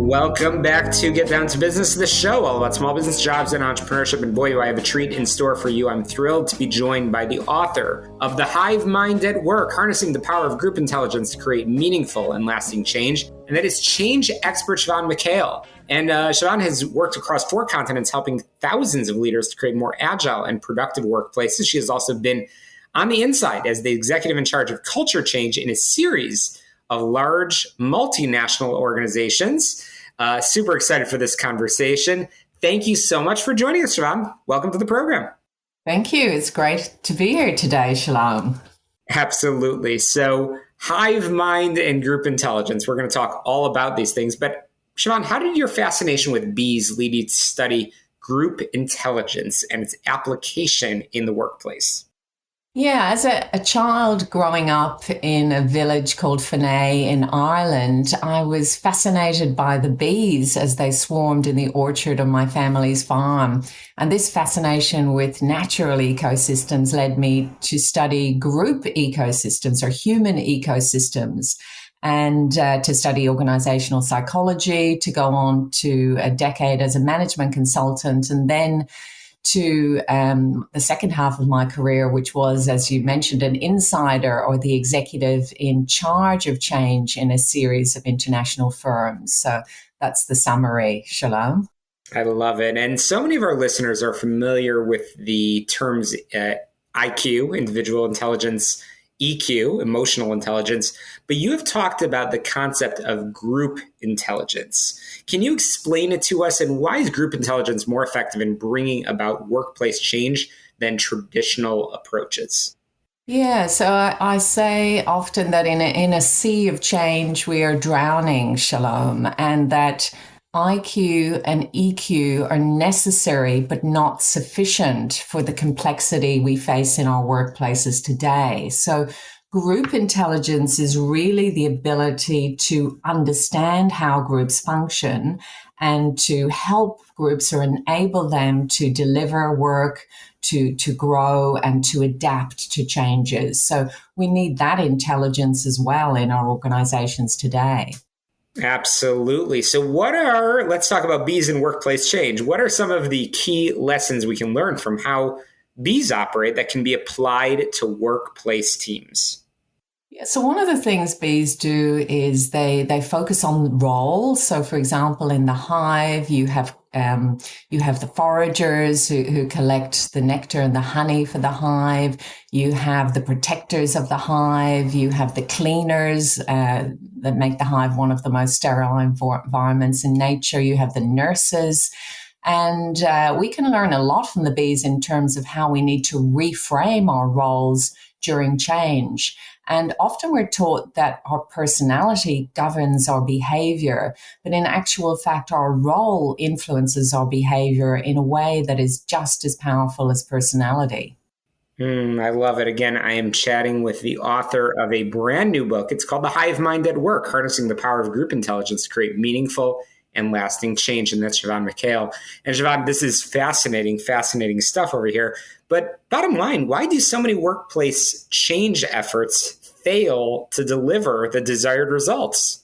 Welcome back to Get Down to Business, the show all about small business, jobs, and entrepreneurship. And boy, do I have a treat in store for you. I'm thrilled to be joined by the author of The Hive Mind at Work, Harnessing the Power of Group Intelligence to Create Meaningful and Lasting Change. And that is change expert Siobhan McHale. And Siobhan has worked across 4 continents, helping thousands of leaders to create more agile and productive workplaces. She has also been on the inside as the executive in charge of culture change in a series of large multinational organizations. Super excited for this conversation. Thank you so much for joining us, Siobhan. Welcome to the program. Thank you. It's great to be here today, Shalom. Absolutely. So hive mind and group intelligence, we're going to talk all about these things. But Siobhan, how did your fascination with bees lead you to study group intelligence and its application in the workplace? Yeah, as a child growing up in a village called Fenay in Ireland, I was fascinated by the bees as they swarmed in the orchard of my family's farm. And this fascination with natural ecosystems led me to study group ecosystems or human ecosystems, and to study organizational psychology, to go on to a decade as a management consultant, and then to the second half of my career, which was, as you mentioned, an insider or the executive in charge of change in a series of international firms. So that's the summary, Shalom. I love it. And so many of our listeners are familiar with the terms IQ, individual intelligence, EQ, emotional intelligence, but you have talked about the concept of group intelligence. Can you explain it to us, and why is group intelligence more effective in bringing about workplace change than traditional approaches? Yeah, so I say often that in a sea of change, we are drowning, Shalom, and that IQ and EQ are necessary but not sufficient for the complexity we face in our workplaces today. So group intelligence is really the ability to understand how groups function and to help groups or enable them to deliver work, to grow and to adapt to changes. So we need that intelligence as well in our organizations today. Absolutely. So let's talk about bees and workplace change. What are some of the key lessons we can learn from how bees operate that can be applied to workplace teams? Yeah, so one of the things bees do is they focus on role. So, for example, in the hive, you have the foragers who collect the nectar and the honey for the hive. You have the protectors of the hive. You have the cleaners that make the hive one of the most sterile environments in nature. You have the nurses. And we can learn a lot from the bees in terms of how we need to reframe our roles during change. And often we're taught that our personality governs our behavior, but in actual fact, our role influences our behavior in a way that is just as powerful as personality. I love it. Again, I am chatting with the author of a brand new book. It's called The Hive Mind at Work, Harnessing the Power of Group Intelligence to Create Meaningful and Lasting Change. And that's Siobhan McHale. And Siobhan, this is fascinating stuff over here. But bottom line, why do so many workplace change efforts fail to deliver the desired results?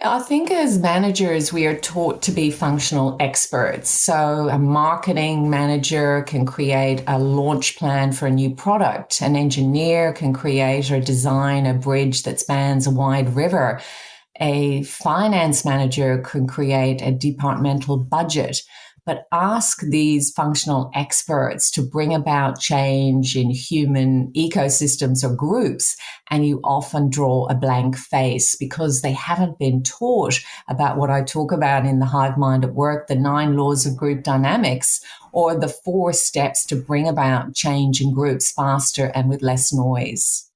I think as managers, we are taught to be functional experts. So a marketing manager can create a launch plan for a new product. An engineer can create or design a bridge that spans a wide river. A finance manager can create a departmental budget. But ask these functional experts to bring about change in human ecosystems or groups, and you often draw a blank face because they haven't been taught about what I talk about in The Hive Mind at Work, the 9 laws of group dynamics, or the 4 steps to bring about change in groups faster and with less noise.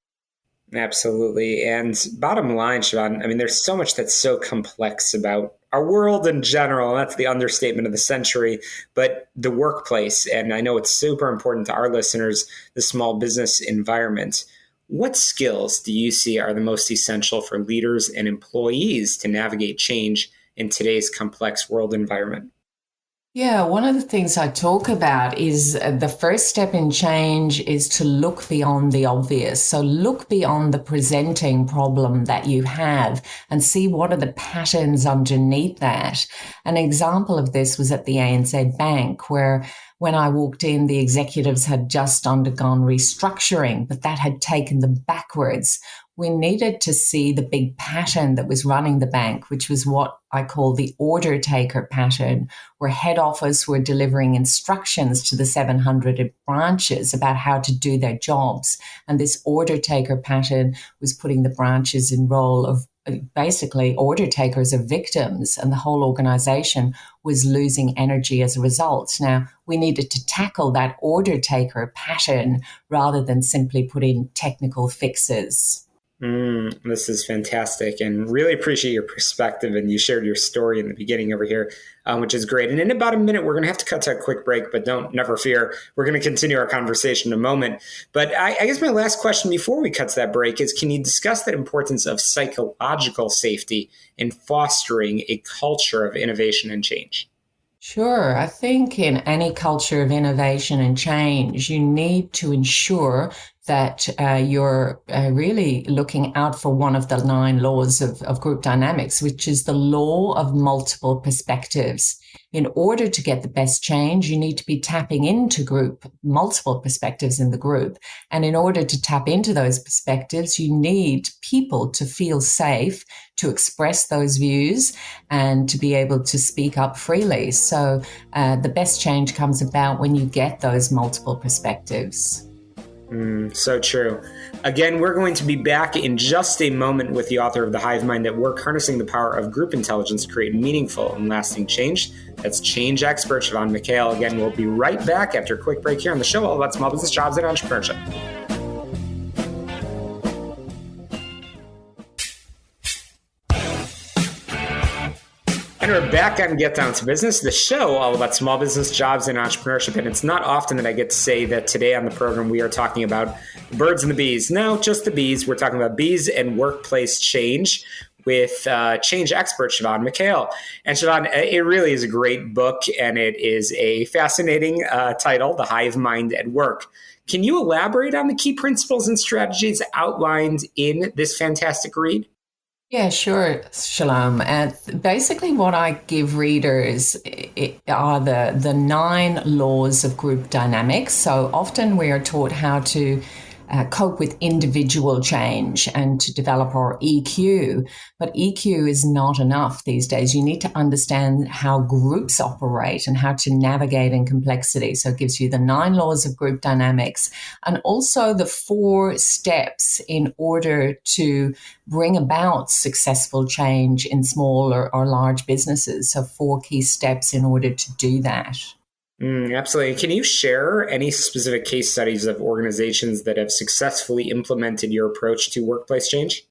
Absolutely. And bottom line, Siobhan, I mean, there's so much that's so complex about our world in general, and that's the understatement of the century, but the workplace. And I know it's super important to our listeners, the small business environment. What skills do you see are the most essential for leaders and employees to navigate change in today's complex world environment? Yeah, one of the things I talk about is the first step in change is to look beyond the obvious. So look beyond the presenting problem that you have and see what are the patterns underneath that. An example of this was at the ANZ Bank, where when I walked in, the executives had just undergone restructuring, but that had taken them backwards. We needed to see the big pattern that was running the bank, which was what I call the order taker pattern, where head office were delivering instructions to the 700 branches about how to do their jobs. And this order taker pattern was putting the branches in role of basically order takers of victims, and the whole organization was losing energy as a result. Now, we needed to tackle that order taker pattern rather than simply put in technical fixes. This is fantastic, and really appreciate your perspective. And you shared your story in the beginning over here, which is great. And in about a minute, we're going to have to cut to a quick break, but never fear. We're going to continue our conversation in a moment. But I guess my last question before we cut to that break is, can you discuss the importance of psychological safety in fostering a culture of innovation and change? Sure. I think in any culture of innovation and change, you need to ensure that you're really looking out for one of the 9 laws of group dynamics, which is the law of multiple perspectives. In order to get the best change, you need to be tapping into multiple perspectives in the group. And in order to tap into those perspectives, you need people to feel safe to express those views and to be able to speak up freely. So the best change comes about when you get those multiple perspectives. So true. Again, we're going to be back in just a moment with the author of The Hive Mind at Work, Harnessing the Power of Group Intelligence to Create Meaningful and Lasting Change. That's change expert Siobhan McHale. Again, we'll be right back after a quick break here on the show all about small business, jobs, and entrepreneurship. And we're back on Get Down to Business, the show all about small business, jobs, and entrepreneurship. And it's not often that I get to say that today on the program we are talking about the birds and the bees. No, just the bees. We're talking about bees and workplace change with change expert Siobhan McHale. And Siobhan, it really is a great book, and it is a fascinating title, The Hive Mind at Work. Can you elaborate on the key principles and strategies outlined in this fantastic read? Yeah, sure, Shalom. And basically, what I give readers are the 9 laws of group dynamics. So often we are taught how to cope with individual change and to develop our EQ. But EQ is not enough these days. You need to understand how groups operate and how to navigate in complexity. So it gives you the 9 laws of group dynamics and also the 4 steps in order to bring about successful change in small or large businesses. So 4 key steps in order to do that. Absolutely. Can you share any specific case studies of organizations that have successfully implemented your approach to workplace change?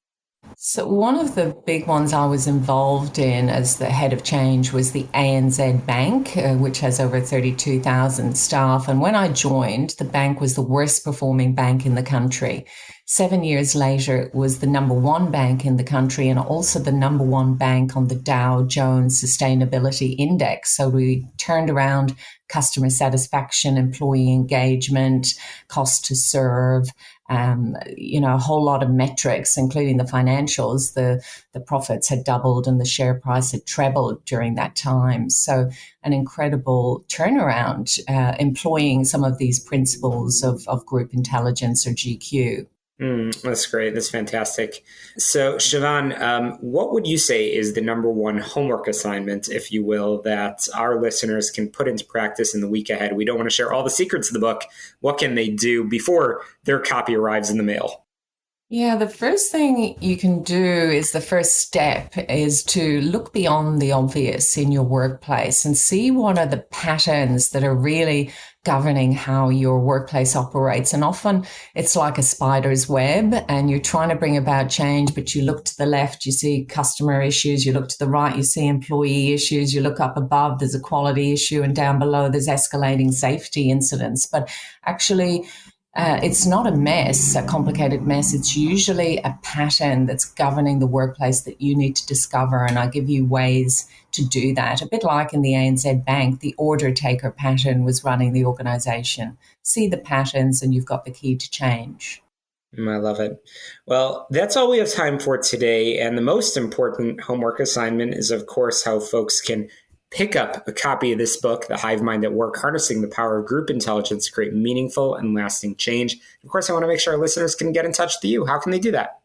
So one of the big ones I was involved in as the head of change was the ANZ Bank, which has over 32,000 staff. And when I joined, the bank was the worst performing bank in the country. 7 years later, it was the number 1 bank in the country and also the number 1 bank on the Dow Jones Sustainability Index. So we turned around customer satisfaction, employee engagement, cost to serve, a whole lot of metrics, including the financials. The profits had doubled and the share price had trebled during that time. So an incredible turnaround, employing some of these principles of group intelligence or GQ. That's great. That's fantastic. So, Siobhan, what would you say is the number 1 homework assignment, if you will, that our listeners can put into practice in the week ahead? We don't want to share all the secrets of the book. What can they do before their copy arrives in the mail? Yeah, the first thing you can do is the first step is to look beyond the obvious in your workplace and see what are the patterns that are really governing how your workplace operates. And often it's like a spider's web and you're trying to bring about change, but you look to the left, you see customer issues, you look to the right, you see employee issues, you look up above, there's a quality issue, and down below there's escalating safety incidents. But actually, It's not a mess, a complicated mess. It's usually a pattern that's governing the workplace that you need to discover. And I give you ways to do that. A bit like in the ANZ Bank, the order taker pattern was running the organization. See the patterns and you've got the key to change. I love it. Well, that's all we have time for today. And the most important homework assignment is, of course, how folks can pick up a copy of this book, The Hive Mind at Work, Harnessing the Power of Group Intelligence to Create Meaningful and Lasting Change. Of course, I want to make sure our listeners can get in touch with you. How can they do that?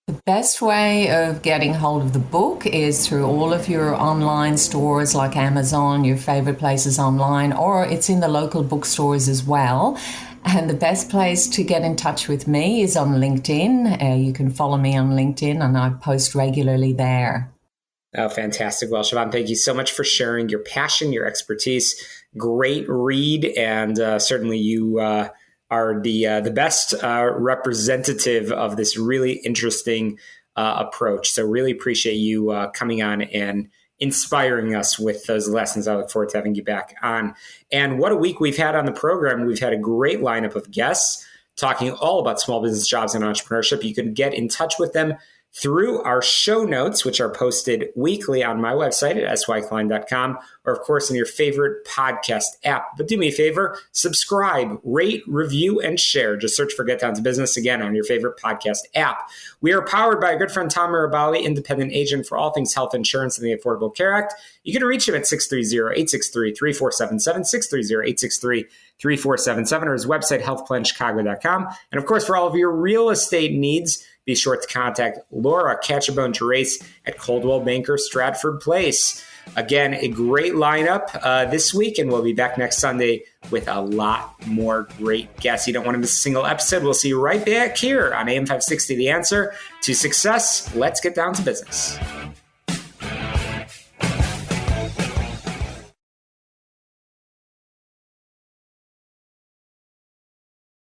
The best way of getting hold of the book is through all of your online stores like Amazon, your favorite places online, or it's in the local bookstores as well. And the best place to get in touch with me is on LinkedIn. You can follow me on LinkedIn and I post regularly there. Oh, fantastic. Well, Siobhan, thank you so much for sharing your passion, your expertise. Great read. And certainly you are the best representative of this really interesting approach. So really appreciate you coming on and inspiring us with those lessons. I look forward to having you back on. And what a week we've had on the program. We've had a great lineup of guests talking all about small business, jobs, and entrepreneurship. You can get in touch with them through our show notes, which are posted weekly on my website at syklein.com, or of course in your favorite podcast app. But do me a favor, subscribe, rate, review, and share. Just search for Get Down to Business again on your favorite podcast app. We are powered by a good friend, Tom Mirabali, independent agent for all things health insurance and the Affordable Care Act. You can reach him at 630-863-3477, 630-863-3477, or his website, healthplanchicago.com. And of course, for all of your real estate needs, be sure to contact Laura Catchabone-Therese at Coldwell Banker Stratford Place. Again, a great lineup this week, and we'll be back next Sunday with a lot more great guests. You don't want to miss a single episode. We'll see you right back here on AM 560, The Answer to Success. Let's get down to business.